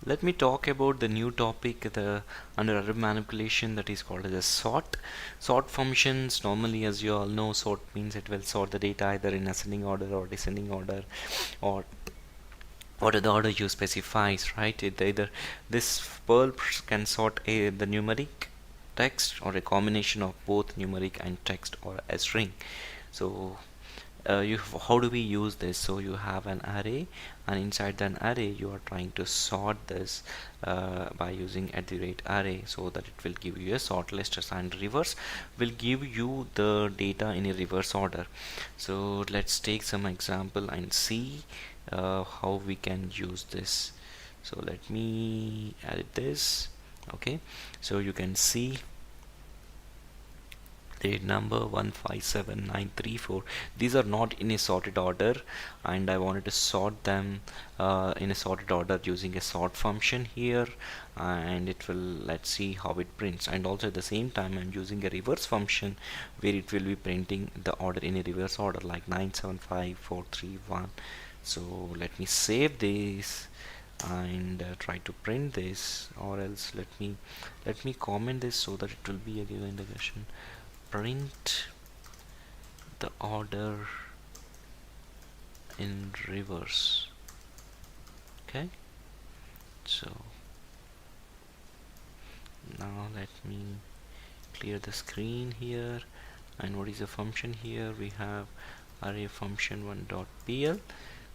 Let me talk about the new topic under array manipulation, that is called as a sort. Sort functions, normally as you all know, sort means it will sort the data either in ascending order or descending order, or whatever the order you specifies, right? It either this Perl can sort the numeric text or a combination of both numeric and text or a string. So how do we use this? So you have an array, and inside an array you are trying to sort this by using @array, so that it will give you a sort list, and reverse will give you the data in a reverse order. So let's take some example and see how we can use this. So let me edit this. Okay, so you can see the number 157934, these are not in a sorted order, and I wanted to sort them in a sorted order using a sort function here, and it will, let's see how it prints. And also at the same time I'm using a reverse function where it will be printing the order in a reverse order, like 975431. So let me save this and try to print this, or else let me comment this so that it will be a given indication. Print the order in reverse. Okay, so now let me clear the screen here. And what is the function here? We have array function 1.pl.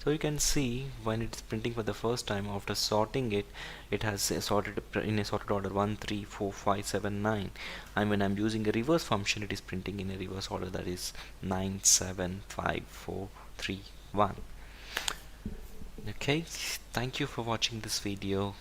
So you can see when it's printing for the first time, after sorting it, it has sorted in a sorted order 1 3 4 5 7 9, and when I'm using a reverse function, it is printing in a reverse order, that is 9 7 5 4 3 1. Okay, thank you for watching this video.